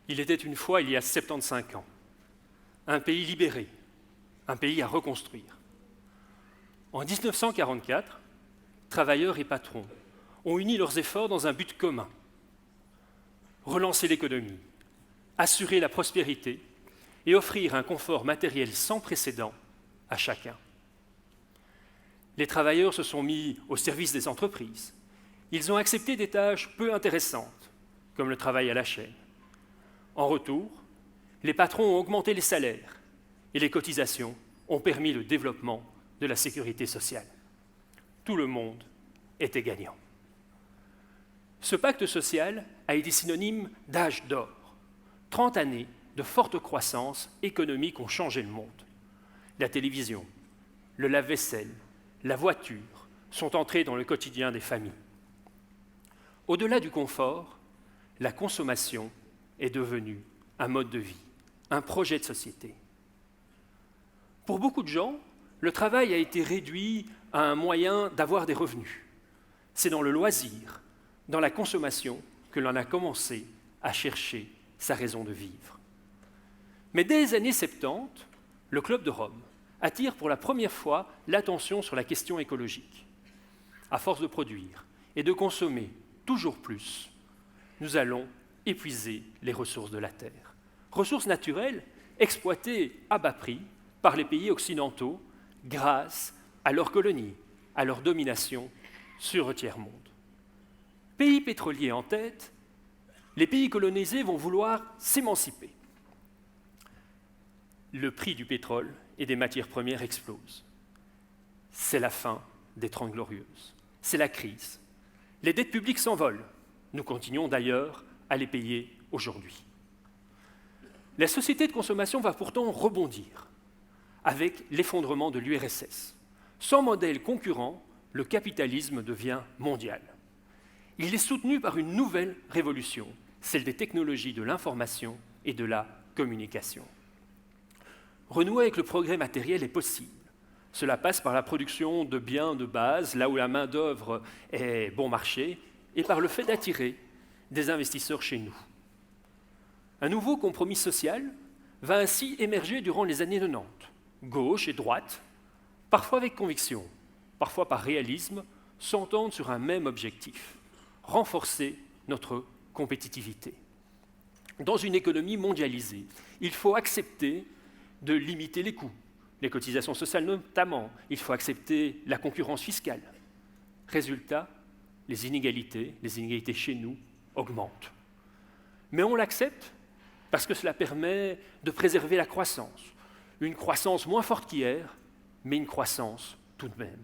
Il était une fois, il y a 75 ans, un pays libéré, un pays à reconstruire. En 1944, travailleurs et patrons ont uni leurs efforts dans un but commun: relancer l'économie, assurer la prospérité et offrir un confort matériel sans précédent à chacun. Les travailleurs se sont mis au service des entreprises. Ils ont accepté des tâches peu intéressantes, comme le travail à la chaîne. En retour, les patrons ont augmenté les salaires et les cotisations ont permis le développement de la sécurité sociale. Tout le monde était gagnant. Ce pacte social a été synonyme d'âge d'or. 30 années de forte croissance économique ont changé le monde. La télévision, le lave-vaisselle, la voiture sont entrés dans le quotidien des familles. Au-delà du confort, la consommation est devenue un mode de vie, un projet de société. Pour beaucoup de gens, le travail a été réduit à un moyen d'avoir des revenus. C'est dans le loisir, dans la consommation, que l'on a commencé à chercher sa raison de vivre. Mais dès les années 70, le Club de Rome attire pour la première fois l'attention sur la question écologique. À force de produire et de consommer toujours plus, nous allons épuiser les ressources de la Terre. Ressources naturelles exploitées à bas prix par les pays occidentaux grâce à leurs colonies, à leur domination sur le tiers-monde. Pays pétroliers en tête, les pays colonisés vont vouloir s'émanciper. Le prix du pétrole et des matières premières explose. C'est la fin des Trente Glorieuses. C'est la crise. Les dettes publiques s'envolent. Nous continuons d'ailleurs à les payer aujourd'hui. La société de consommation va pourtant rebondir avec l'effondrement de l'URSS. Sans modèle concurrent, le capitalisme devient mondial. Il est soutenu par une nouvelle révolution, celle des technologies de l'information et de la communication. Renouer avec le progrès matériel est possible. Cela passe par la production de biens de base, là où la main-d'œuvre est bon marché, et par le fait d'attirer des investisseurs chez nous. Un nouveau compromis social va ainsi émerger durant les années 90. Gauche et droite, parfois avec conviction, parfois par réalisme, s'entendent sur un même objectif: renforcer notre compétitivité. Dans une économie mondialisée, il faut accepter de limiter les coûts, les cotisations sociales notamment. Il faut accepter la concurrence fiscale. Résultat, les inégalités chez nous augmentent. Mais on l'accepte parce que cela permet de préserver la croissance. Une croissance moins forte qu'hier, mais une croissance tout de même.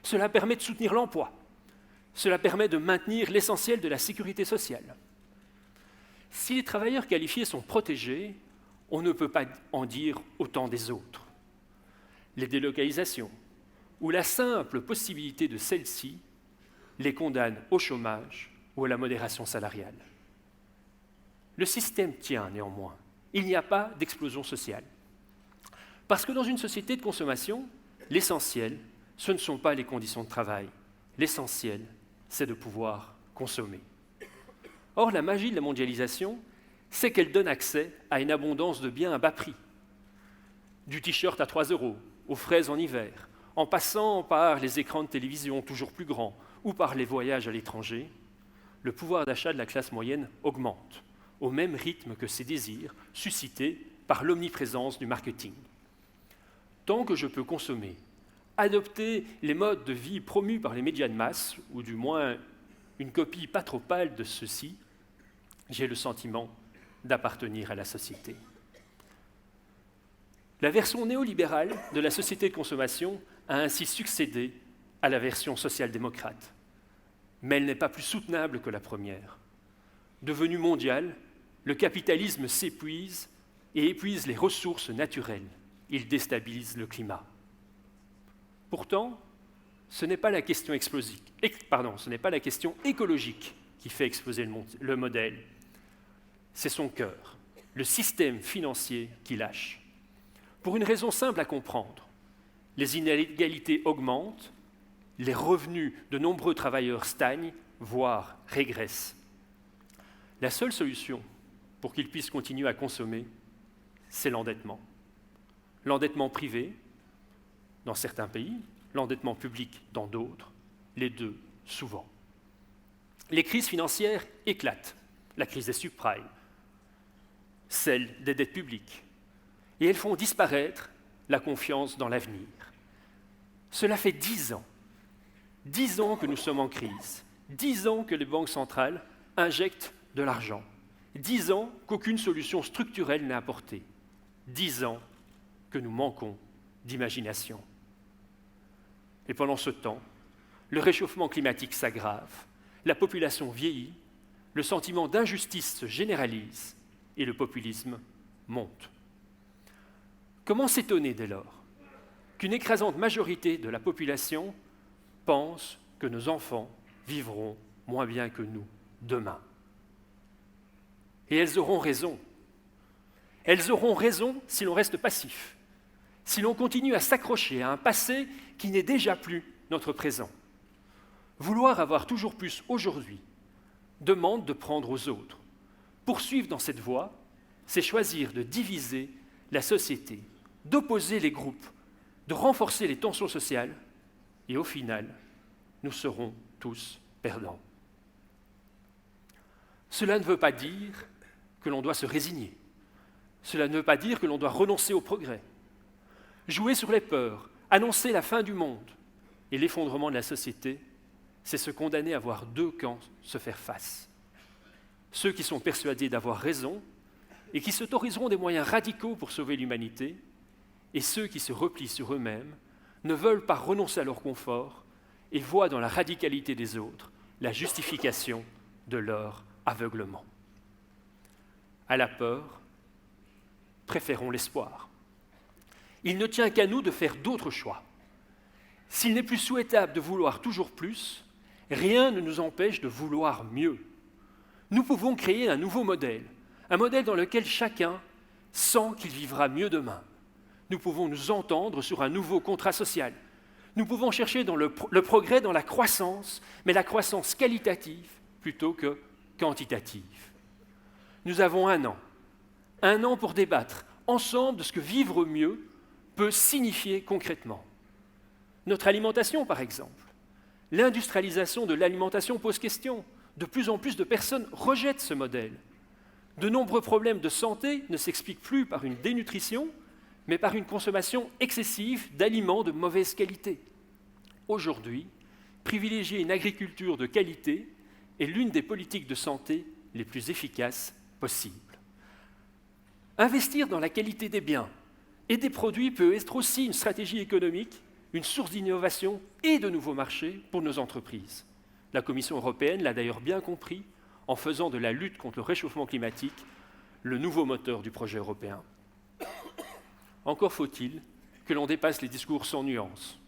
Cela permet de soutenir l'emploi. Cela permet de maintenir l'essentiel de la sécurité sociale. Si les travailleurs qualifiés sont protégés, on ne peut pas en dire autant des autres. Les délocalisations ou la simple possibilité de celles-ci les condamnent au chômage ou à la modération salariale. Le système tient néanmoins. Il n'y a pas d'explosion sociale. Parce que dans une société de consommation, l'essentiel, ce ne sont pas les conditions de travail. L'essentiel, c'est de pouvoir consommer. Or, la magie de la mondialisation, c'est qu'elle donne accès à une abondance de biens à bas prix. Du t-shirt à 3 € aux fraises en hiver, en passant par les écrans de télévision toujours plus grands ou par les voyages à l'étranger, le pouvoir d'achat de la classe moyenne augmente, au même rythme que ses désirs, suscités par l'omniprésence du marketing. Tant que je peux consommer, adopter les modes de vie promus par les médias de masse, ou du moins une copie pas trop pâle de ceux-ci, j'ai le sentiment d'appartenir à la société. La version néolibérale de la société de consommation a ainsi succédé à la version social-démocrate. Mais elle n'est pas plus soutenable que la première. Devenu mondial, le capitalisme s'épuise et épuise les ressources naturelles. Il déstabilise le climat. Pourtant, ce n'est pas la question écologique qui fait exploser le modèle. C'est son cœur, le système financier qui lâche. Pour une raison simple à comprendre, les inégalités augmentent, les revenus de nombreux travailleurs stagnent, voire régressent. La seule solution, pour qu'ils puissent continuer à consommer, c'est l'endettement. L'endettement privé, dans certains pays, l'endettement public dans d'autres, les deux souvent. Les crises financières éclatent, la crise des subprimes, celle des dettes publiques, et elles font disparaître la confiance dans l'avenir. Cela fait 10 ans que nous sommes en crise, 10 ans que les banques centrales injectent de l'argent, 10 ans qu'aucune solution structurelle n'est apportée, 10 ans que nous manquons d'imagination. Et pendant ce temps, le réchauffement climatique s'aggrave, la population vieillit, le sentiment d'injustice se généralise et le populisme monte. Comment s'étonner dès lors qu'une écrasante majorité de la population pense que nos enfants vivront moins bien que nous demain? Et elles auront raison. Elles auront raison si l'on reste passif, si l'on continue à s'accrocher à un passé qui n'est déjà plus notre présent. Vouloir avoir toujours plus aujourd'hui demande de prendre aux autres. Poursuivre dans cette voie, c'est choisir de diviser la société, d'opposer les groupes, de renforcer les tensions sociales, et au final, nous serons tous perdants. Cela ne veut pas dire que l'on doit se résigner. Cela ne veut pas dire que l'on doit renoncer au progrès. Jouer sur les peurs, annoncer la fin du monde et l'effondrement de la société, c'est se condamner à voir deux camps se faire face. Ceux qui sont persuadés d'avoir raison et qui s'autoriseront des moyens radicaux pour sauver l'humanité, et ceux qui se replient sur eux-mêmes, ne veulent pas renoncer à leur confort et voient dans la radicalité des autres la justification de leur aveuglement. À la peur, préférons l'espoir. Il ne tient qu'à nous de faire d'autres choix. S'il n'est plus souhaitable de vouloir toujours plus, rien ne nous empêche de vouloir mieux. Nous pouvons créer un nouveau modèle, un modèle dans lequel chacun sent qu'il vivra mieux demain. Nous pouvons nous entendre sur un nouveau contrat social. Nous pouvons chercher dans le progrès dans la croissance, mais la croissance qualitative plutôt que quantitative. Nous avons un an pour débattre ensemble de ce que vivre mieux peut signifier concrètement. Notre alimentation, par exemple. L'industrialisation de l'alimentation pose question. De plus en plus de personnes rejettent ce modèle. De nombreux problèmes de santé ne s'expliquent plus par une dénutrition, mais par une consommation excessive d'aliments de mauvaise qualité. Aujourd'hui, privilégier une agriculture de qualité est l'une des politiques de santé les plus efficaces possibles. Investir dans la qualité des biens et des produits peut être aussi une stratégie économique, une source d'innovation et de nouveaux marchés pour nos entreprises. La Commission européenne l'a d'ailleurs bien compris en faisant de la lutte contre le réchauffement climatique le nouveau moteur du projet européen. Encore faut-il que l'on dépasse les discours sans nuance.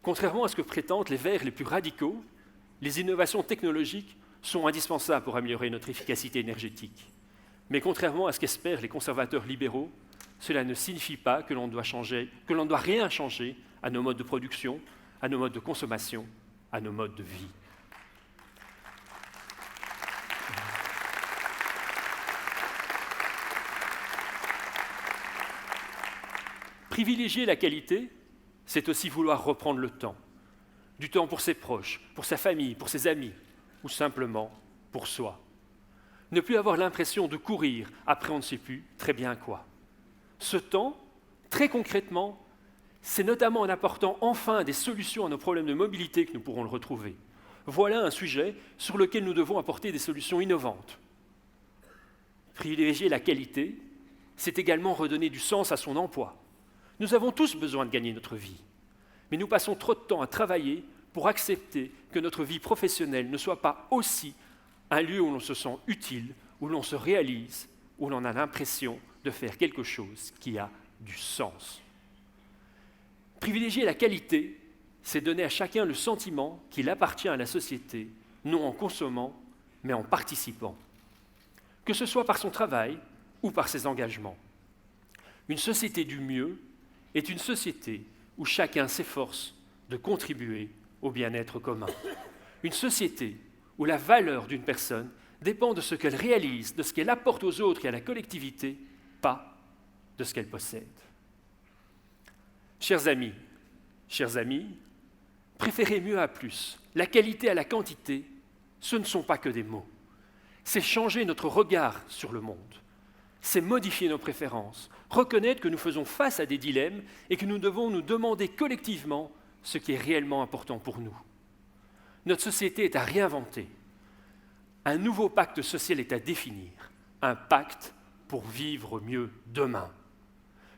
Contrairement à ce que prétendent les Verts les plus radicaux, les innovations technologiques sont indispensables pour améliorer notre efficacité énergétique. Mais contrairement à ce qu'espèrent les conservateurs libéraux, cela ne signifie pas que l'on doit rien changer à nos modes de production, à nos modes de consommation, à nos modes de vie. Privilégier la qualité, c'est aussi vouloir reprendre le temps. Du temps pour ses proches, pour sa famille, pour ses amis, ou simplement pour soi. Ne plus avoir l'impression de courir après on ne sait plus très bien quoi. Ce temps, très concrètement, c'est notamment en apportant enfin des solutions à nos problèmes de mobilité que nous pourrons le retrouver. Voilà un sujet sur lequel nous devons apporter des solutions innovantes. Privilégier la qualité, c'est également redonner du sens à son emploi. Nous avons tous besoin de gagner notre vie, mais nous passons trop de temps à travailler pour accepter que notre vie professionnelle ne soit pas aussi un lieu où l'on se sent utile, où l'on se réalise, où l'on a l'impression de faire quelque chose qui a du sens. Privilégier la qualité, c'est donner à chacun le sentiment qu'il appartient à la société, non en consommant, mais en participant. Que ce soit par son travail ou par ses engagements. Une société du mieux est une société où chacun s'efforce de contribuer au bien-être commun. Une société où la valeur d'une personne dépend de ce qu'elle réalise, de ce qu'elle apporte aux autres et à la collectivité, pas de ce qu'elle possède. Chers amis, préférez mieux à plus. La qualité à la quantité, ce ne sont pas que des mots. C'est changer notre regard sur le monde. C'est modifier nos préférences, reconnaître que nous faisons face à des dilemmes et que nous devons nous demander collectivement ce qui est réellement important pour nous. Notre société est à réinventer. Un nouveau pacte social est à définir, un pacte pour vivre mieux demain.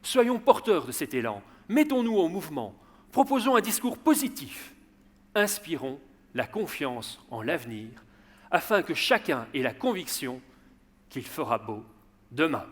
Soyons porteurs de cet élan, mettons-nous en mouvement, proposons un discours positif, inspirons la confiance en l'avenir, afin que chacun ait la conviction qu'il fera beau demain.